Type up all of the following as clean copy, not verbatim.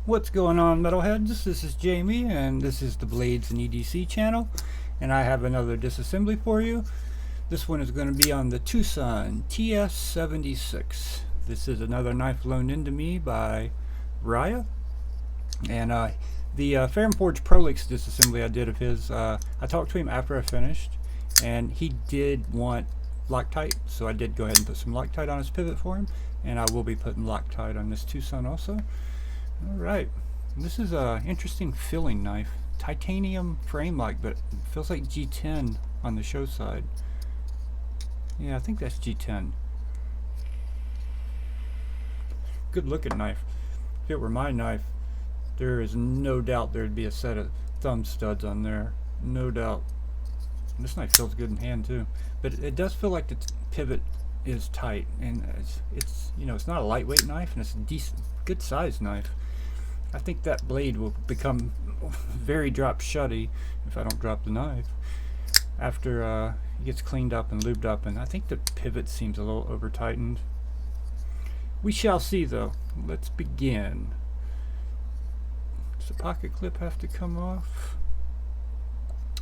What's going on, metalheads? This is Jamie, and this is the Blades and EDC channel, and I have another disassembly for you. This one is going to be on the Twosun TS76. This is another knife loaned into me by Wiha, and the Fairforge Prolix disassembly I did of his, I talked to him after I finished, and he did want Loctite, so I did go ahead and put some Loctite on his pivot for him, and I will be putting Loctite on this Twosun also. Alright, this is a interesting filling knife. Titanium frame like, but it feels like G10 on the show side. Yeah, I think that's G10. Good looking knife. If it were my knife, there is no doubt there'd be a set of thumb studs on there. No doubt. This knife feels good in hand too. But it does feel like the pivot is tight, and it's you know, it's not a lightweight knife, and it's a decent, good sized knife. I think that blade will become very drop shutty if I don't drop the knife after it gets cleaned up and lubed up, and I think the pivot seems a little over tightened. We shall see though. Let's begin. Does the pocket clip have to come off?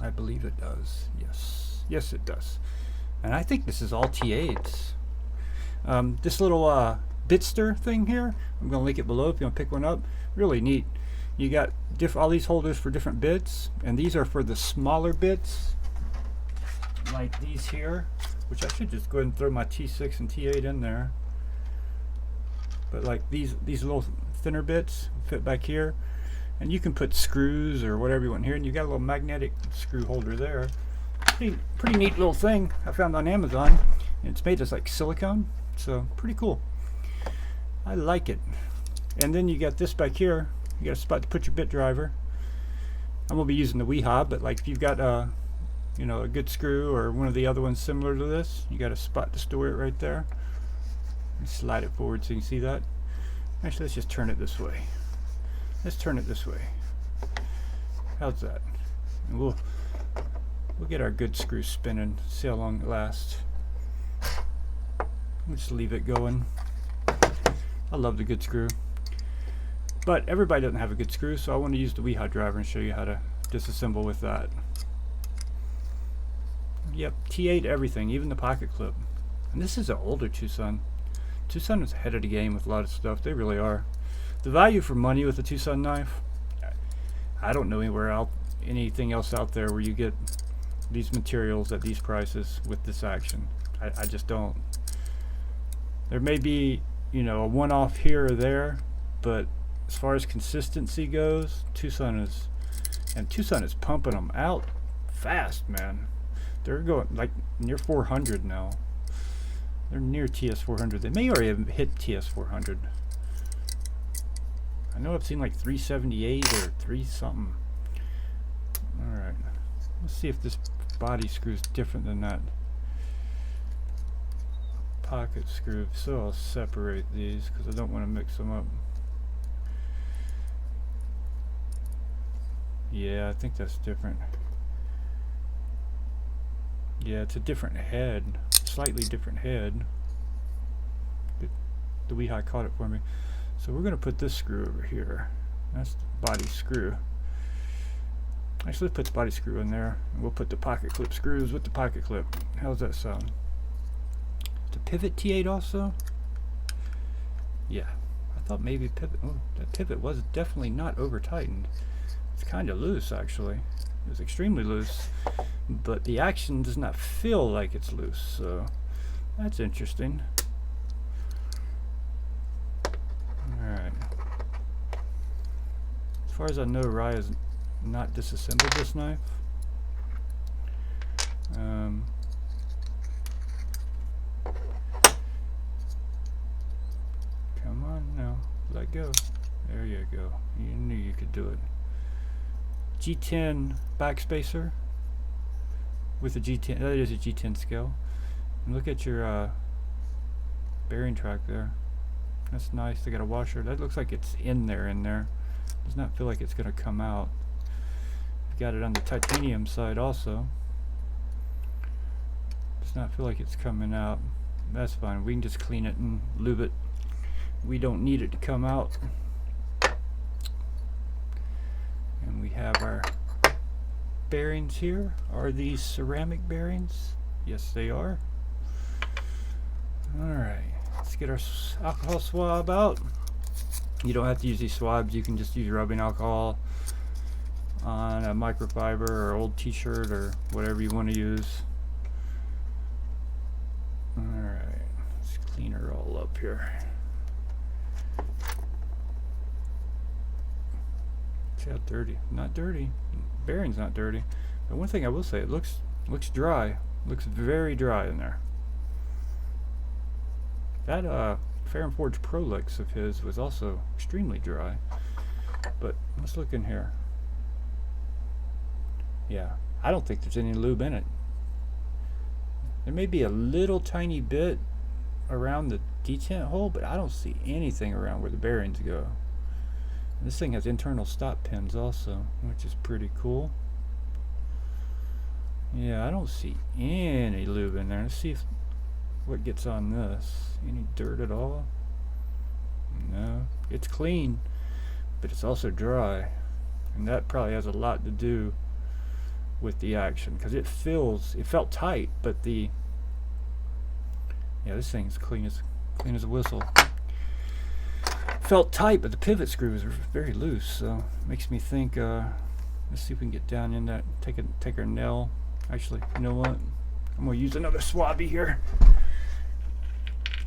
I believe it does. Yes it does. And I think this is all T8s. This little Bitster thing here, I'm going to link it below if you want to pick one up. Really neat. You got all these holders for different bits, and these are for the smaller bits, like these here, which I should just go ahead and throw my T6 and T8 in there. But like these little thinner bits fit back here, and you can put screws or whatever you want here, and you got a little magnetic screw holder there. Pretty neat little thing I found on Amazon, and it's made as like silicone, so pretty cool. I like it. And then you got this back here. You got a spot to put your bit driver. I'm gonna be using the Wiha, but like if you've got you know, a good screw or one of the other ones similar to this, you got a spot to store it right there. Slide it forward so you can see that. Actually, let's just turn it this way. Let's turn it this way. How's that? And we'll get our good screw spinning. See how long it lasts. We'll just leave it going. I love the good screw, but everybody doesn't have a good screw, so I want to use the Wiha Driver and show you how to disassemble with that. Yep, T8 everything, even the pocket clip. And this is an older Twosun. Twosun is ahead of the game with a lot of stuff. They really are. The value for money with the Twosun knife, I don't know anything else out there where you get these materials at these prices with this action. I just don't. There may be, you know, a one-off here or there, but as far as consistency goes, Twosun is pumping them out fast, man. They're going like near 400 now. They're near TS400. They may already have hit TS400. I know I've seen like 378 or 3 something. All right, let's see if this body screw is different than that pocket screw. So I'll separate these because I don't want to mix them up. Yeah, I think that's different. Yeah, it's a different head, slightly different head. The Wiha caught it for me. So we're going to put this screw over here. That's the body screw. Actually, let's put the body screw in there, and we'll put the pocket clip screws with the pocket clip. How's that sound? The pivot T8 also? Yeah, I thought maybe pivot. Oh, that pivot was definitely not over tightened. It's kind of loose actually. It was extremely loose, but the action does not feel like it's loose, so that's interesting. Alright. As far as I know, Wiha has not disassembled this knife. Come on now, let go. There you go. You knew you could do it. G10 backspacer with a G10. That is a G10 scale. And look at your bearing track there. That's nice. They got a washer. That looks like it's in there. Does not feel like it's going to come out. Got it on the titanium side also. Does not feel like it's coming out. That's fine. We can just clean it and lube it. We don't need it to come out. bearings here. Are these ceramic bearings? Yes, they are. Alright, let's get our alcohol swab out. You don't have to use these swabs, you can just use rubbing alcohol on a microfiber or old t-shirt or whatever you want to use. Alright, let's clean her all up here. See how dirty? Not dirty. Bearing's not dirty. But one thing I will say, it looks dry. Looks very dry in there. That Fair and Forge Prolix of his was also extremely dry. But let's look in here. Yeah, I don't think there's any lube in it. There may be a little tiny bit around the detent hole, but I don't see anything around where the bearings go. And this thing has internal stop pins also, which is pretty cool. Yeah, I don't see any lube in there. Let's see what gets on this. Any dirt at all? No. It's clean, but it's also dry. And that probably has a lot to do with the action, because it felt tight, but yeah, this thing's clean as a whistle. Felt tight, but the pivot screws are very loose, so it makes me think, let's see if we can get down in that, take our nail. Actually, you know what? I'm gonna use another swabby here.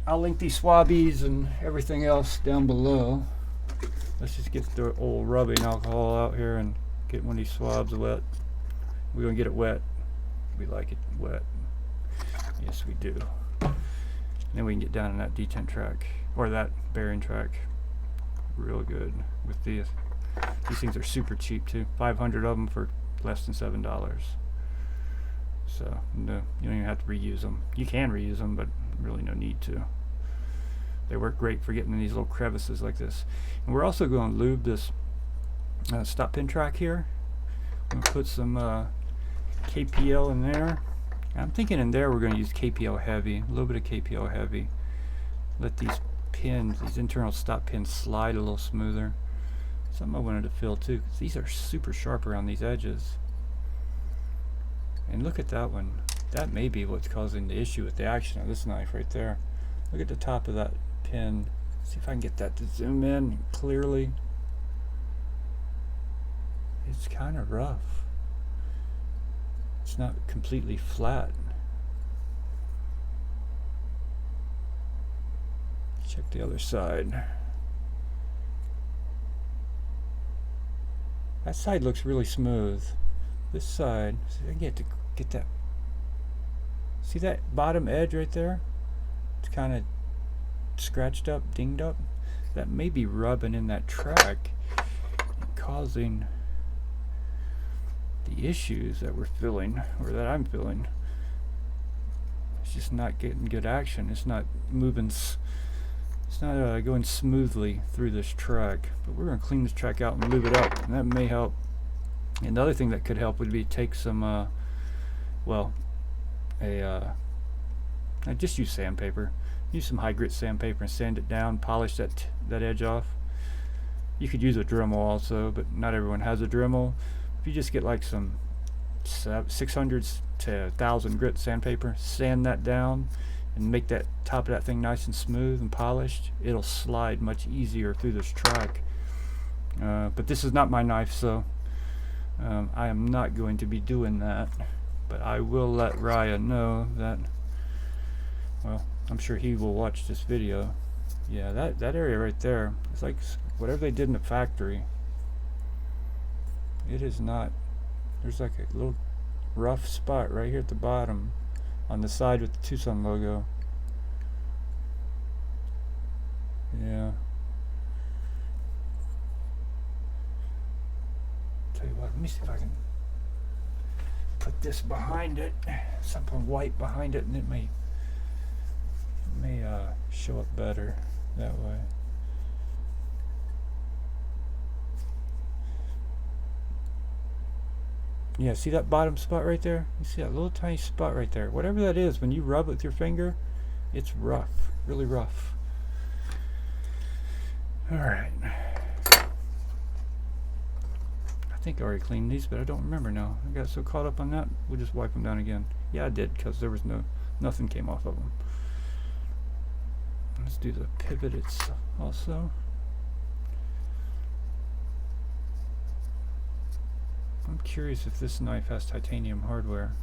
I'll link these swabbies and everything else down below. Let's just get the old rubbing alcohol out here and get one of these swabs wet. We're gonna get it wet. We like it wet. Yes, we do. And then we can get down in that detent track, or that bearing track, real good with these. These things are super cheap too. 500 of them for less than $7. So no, you don't even have to reuse them. You can reuse them, but really no need to. They work great for getting in these little crevices like this. And we're also going to lube this stop pin track here. I'm going to put some KPL in there. I'm thinking in there we're going to use KPL heavy, a little bit of KPL heavy. Let these pins, these internal stop pins, slide a little smoother. Something I wanted to fill too, because these are super sharp around these edges. And look at that one. That may be what's causing the issue with the action of this knife right there. Look at the top of that pin. See if I can get that to zoom in clearly. It's kind of rough. It's not completely flat. Check the other side. That side looks really smooth. This side, see if I can get that. See that bottom edge right there? It's kind of scratched up, dinged up. That may be rubbing in that track and causing the issues that we're feeling, or that I'm feeling. It's just not getting good action. It's not moving. It's not going smoothly through this track. But we're going to clean this track out and lube it up, and that may help. Another thing that could help would be take some, I just use sandpaper. Use some high grit sandpaper and sand it down, polish that edge off. You could use a Dremel also, but not everyone has a Dremel. If you just get like some 600 to 1000 grit sandpaper, sand that down and make that top of that thing nice and smooth and polished, it'll slide much easier through this track. But this is not my knife, so I am not going to be doing that. But I will let Raya know that, well, I'm sure he will watch this video. Yeah, that area right there, it's like whatever they did in the factory. It is not, there's like a little rough spot right here at the bottom on the side with the Twosun logo. Yeah. Tell you what, let me see if I can put this behind it, something white behind it, and it may show up better that way. Yeah, see that bottom spot right there? You see that little tiny spot right there? Whatever that is, when you rub it with your finger, it's rough, really rough. Alright. I think I already cleaned these, but I don't remember now. I got so caught up on that, we'll just wipe them down again. Yeah, I did, because there was nothing came off of them. Let's do the pivots also. I'm curious if this knife has titanium hardware.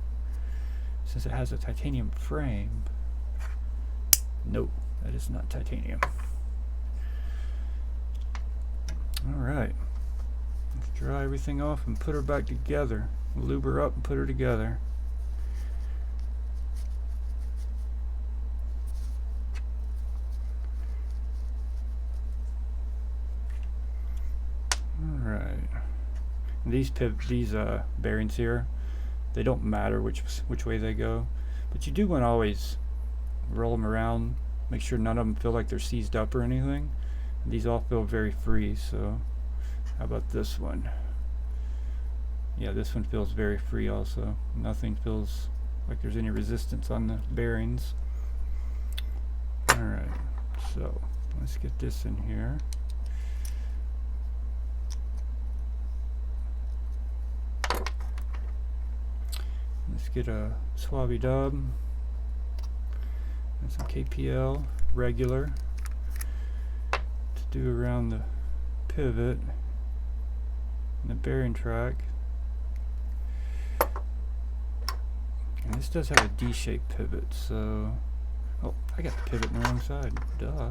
Since it has a titanium frame. Nope, that is not titanium. Alright. Let's dry everything off and put her back together. Lube her up and put her together. Alright. These bearings here, they don't matter which way they go, but you do want to always roll them around, make sure none of them feel like they're seized up or anything. These all feel very free, so how about this one? Yeah, this one feels very free also. Nothing feels like there's any resistance on the bearings. Alright, so let's get this in here. Let's get a Swabby dub and some KPL regular to do around the pivot and the bearing track. And this does have a D-shaped pivot, so oh, I got the pivot on the wrong side. Duh.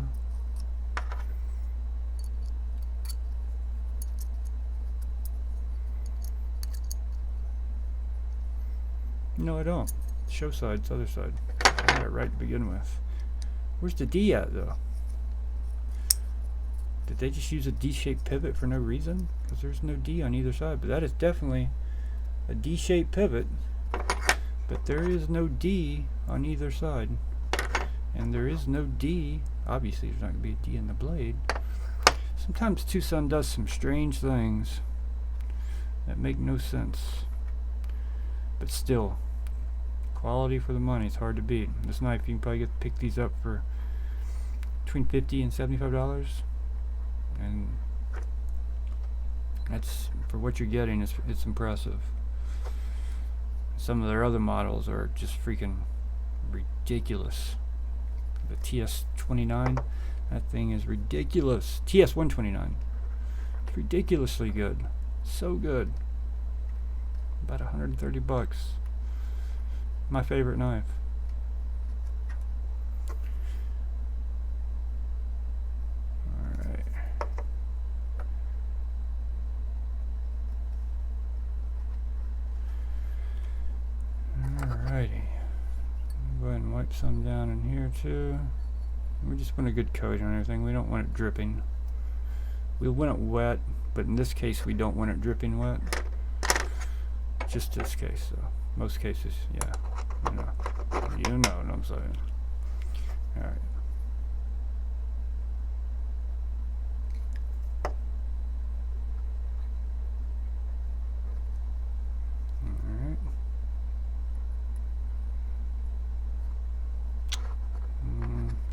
No, I don't. Show side's other side. I got it right to begin with. Where's the D at, though? Did they just use a D-shaped pivot for no reason? Because there's no D on either side. But that is definitely a D-shaped pivot. But there is no D on either side. And there is no D. Obviously, there's not going to be a D in the blade. Sometimes Twosun does some strange things that make no sense. But still, quality for the money. It's hard to beat. This knife, you can probably pick these up for between $50 and $75, and that's for what you're getting. It's impressive. Some of their other models are just freaking ridiculous. The TS29, that thing is ridiculous. TS129, it's ridiculously good. So good. About 130 bucks. My favorite knife. Alright. Alrighty. Go ahead and wipe some down in here too. We just want a good coat on everything. We don't want it dripping. We want it wet, but in this case we don't want it dripping wet. Just this case, though. Most cases, yeah. You know what I'm saying. Alright. Alright.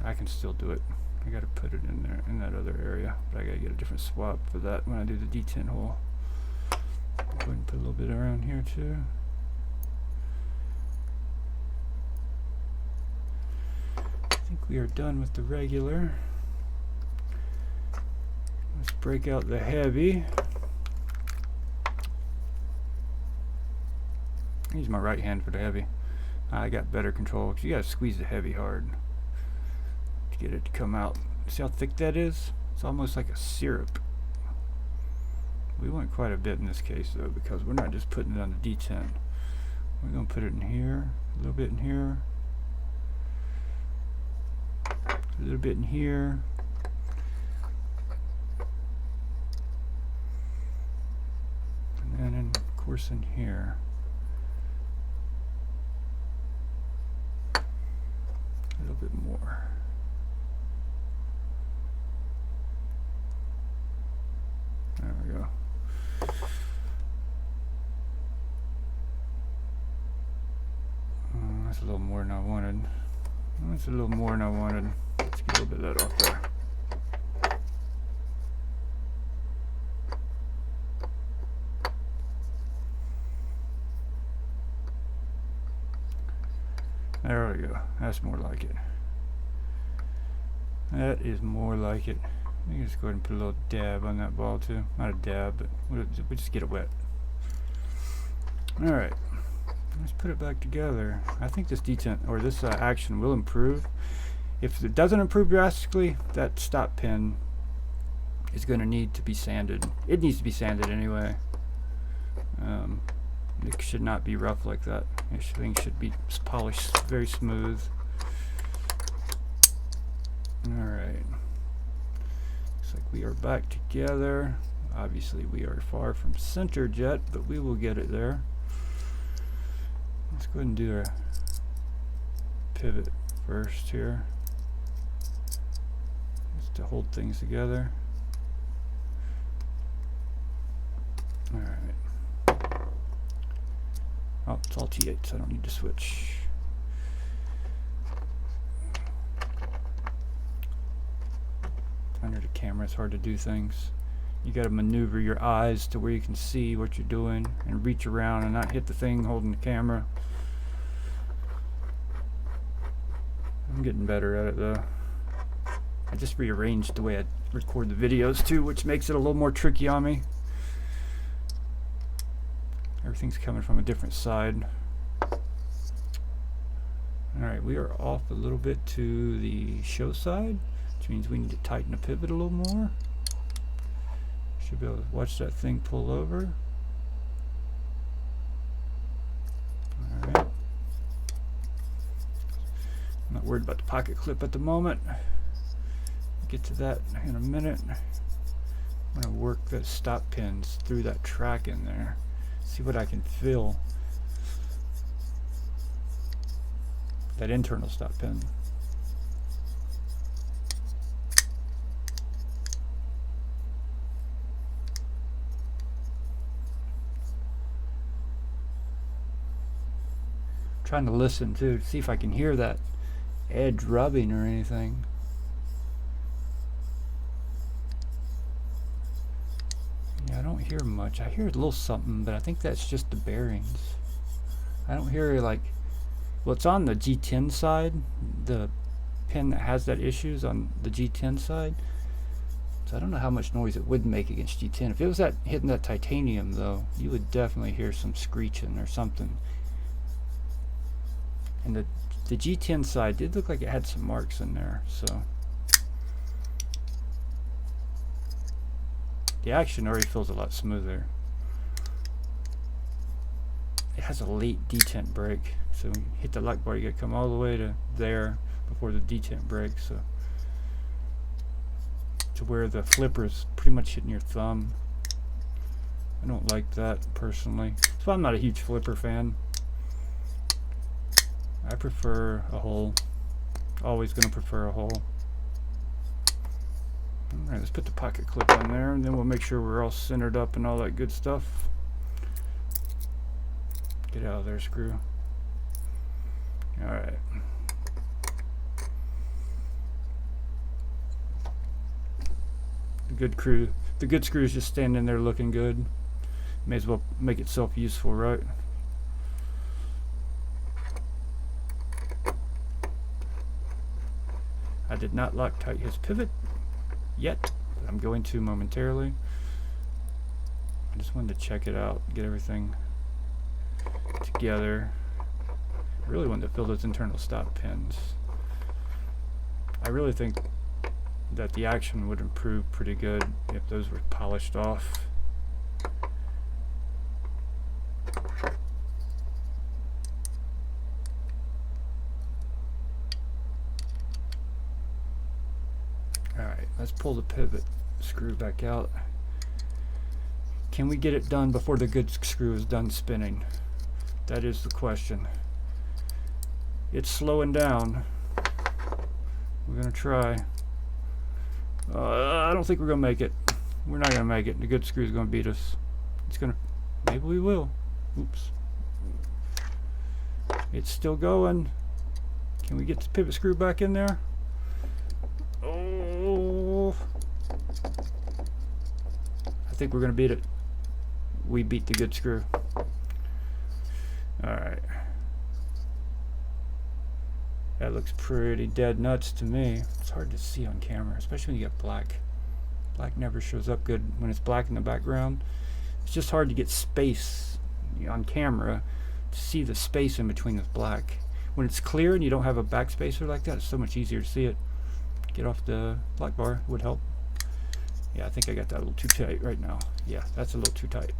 I can still do it. I gotta put it in there, in that other area. But I gotta get a different swab for that when I do the D10 hole. Go ahead and put a little bit around here too. I think we are done with the regular. Let's break out the heavy. I use my right hand for the heavy. I got better control because you gotta squeeze the heavy hard to get it to come out. See how thick that is? It's almost like a syrup. We want quite a bit in this case though, because we're not just putting it on the D10. We're going to put it in here, a little bit in here, a little bit in here, and then of course in here. A little bit more. There we go. That's a little more than I wanted. That's a little more than I wanted. Let's get a little bit of that off there. There we go. That's more like it. That is more like it. I think just go ahead and put a little dab on that ball too. Not a dab, but we just get it wet. Alright. Let's put it back together. I think this detent, or this action will improve. If it doesn't improve drastically, that stop pin is going to need to be sanded. It needs to be sanded anyway. It should not be rough like that. Everything should be polished very smooth. Alright. Looks like we are back together. Obviously we are far from centered yet, but we will get it there. Let's go ahead and do a pivot first here. Just to hold things together. Alright. Oh, it's all T8, so I don't need to switch. Under the camera, it's hard to do things. You got to maneuver your eyes to where you can see what you're doing and reach around and not hit the thing holding the camera. I'm getting better at it though. I just rearranged the way I record the videos too, which makes it a little more tricky on me. Everything's coming from a different side. Alright, we are off a little bit to the show side, which means we need to tighten the pivot a little more. Should be able to watch that thing pull over. Alright. I'm not worried about the pocket clip at the moment. Get to that in a minute. I'm going to work the stop pins through that track in there. See what I can feel. That internal stop pin. Trying to listen too, to see if I can hear that edge rubbing or anything. Yeah, I don't hear much. I hear a little something, but I think that's just the bearings. I don't hear like, well, it's on the G10 side. The pin that has that issue is on the G10 side. So I don't know how much noise it would make against G10. If it was that hitting that titanium though, you would definitely hear some screeching or something. And the G10 side did look like it had some marks in there, so the action already feels a lot smoother. It has a late detent break, so when you hit the lock bar, you gotta come all the way to there before the detent breaks, so to where the flipper is pretty much hitting your thumb. I don't like that personally, so I'm not a huge flipper fan. I prefer a hole. Always gonna prefer a hole. Alright, let's put the pocket clip on there, and then we'll make sure we're all centered up and all that good stuff. Get out of there, screw. Alright. The good screw is just standing there looking good. May as well make itself useful, right? I did not Loctite his pivot yet, but I'm going to momentarily. I just wanted to check it out, get everything together. I really wanted to fill those internal stop pins. I really think that the action would improve pretty good if those were polished off. Alright, let's pull the pivot screw back out. Can we get it done before the good screw is done spinning? That is the question. It's slowing down. We're gonna try. I don't think we're gonna make it. We're not gonna make it. The good screw is gonna beat us. It's gonna. Maybe we will. Oops. It's still going. Can we get the pivot screw back in there? Oh. I think we're gonna beat it. We beat the good screw. Alright. That looks pretty dead nuts to me. It's hard to see on camera, especially when you get black. Black never shows up good when it's black in the background. It's just hard to get space on camera to see the space in between the black. When it's clear and you don't have a backspacer like that, it's so much easier to see it. Get off the black bar would help. Yeah, I think I got that a little too tight right now. Yeah, that's a little too tight.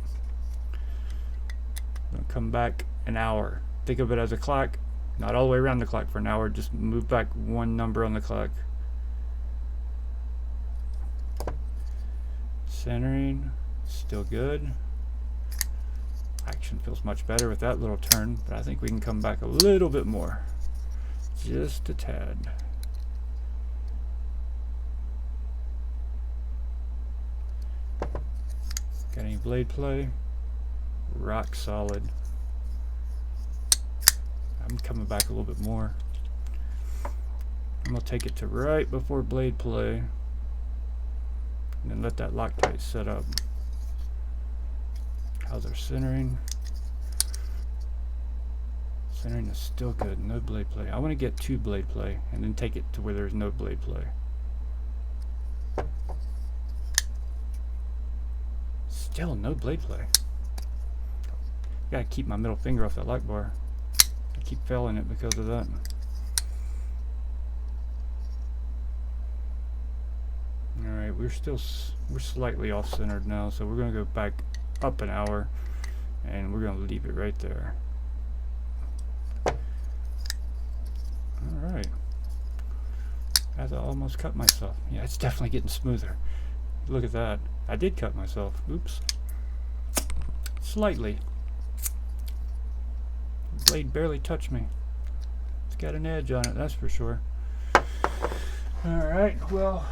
I'm gonna come back an hour. Think of it as a clock, not all the way around the clock for an hour, just move back one number on the clock. Centering, still good. Action feels much better with that little turn, but I think we can come back a little bit more. Just a tad. Got any blade play? Rock solid. I'm coming back a little bit more. I'm gonna take it to right before blade play, and then let that Loctite set up. How's our centering? Centering is still good. No blade play. I want to get to blade play and then take it to where there's no blade play. Still no blade play. Gotta keep my middle finger off that light bar. I keep failing it because of that. Alright, we're slightly off centered now, so we're gonna go back up an hour and we're gonna leave it right there. Alright. As I almost cut myself. Yeah, it's definitely getting smoother. Look at that. I did cut myself. Oops. Slightly. The blade barely touched me. It's got an edge on it, that's for sure. Alright, well,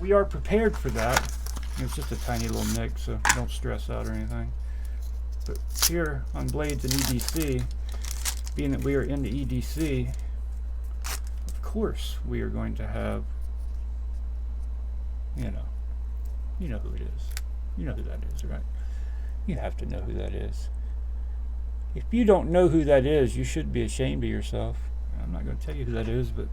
we are prepared for that. It's just a tiny little nick, so don't stress out or anything. But here on blades and EDC, being that we are in the EDC, of course we are going to have, you know who it is. You know who that is, right? You have to know who that is. If you don't know who that is, you should be ashamed of yourself. I'm not going to tell you who that is, but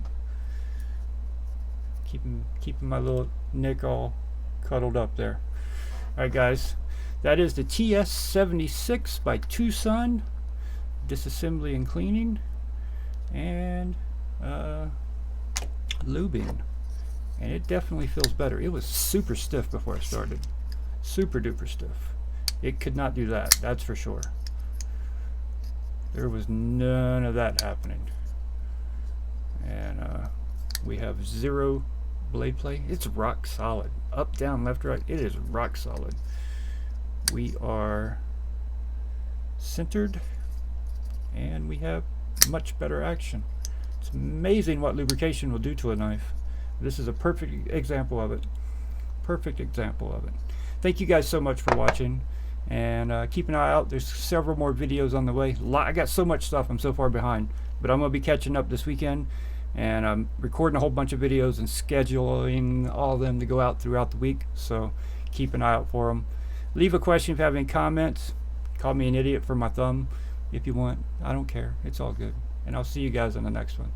keeping my little nick all cuddled up there. Alright guys, that is the TS76 by Twosun, disassembly and cleaning, and lubing. And it definitely feels better. It was super stiff before I started. Super duper stiff. It could not do that, that's for sure. There was none of that happening. And we have zero blade play. It's rock solid. Up, down, left, right. It is rock solid. We are centered and we have much better action. It's amazing what lubrication will do to a knife. This is a perfect example of it. Perfect example of it. Thank you guys so much for watching, and keep an eye out. There's several more videos on the way. I got so much stuff, I'm so far behind, but I'm going to be catching up this weekend, and I'm recording a whole bunch of videos and scheduling all of them to go out throughout the week, so keep an eye out for them. Leave a question if you have any comments. Call me an idiot for my thumb if you want. I don't care. It's all good. And I'll see you guys on the next one.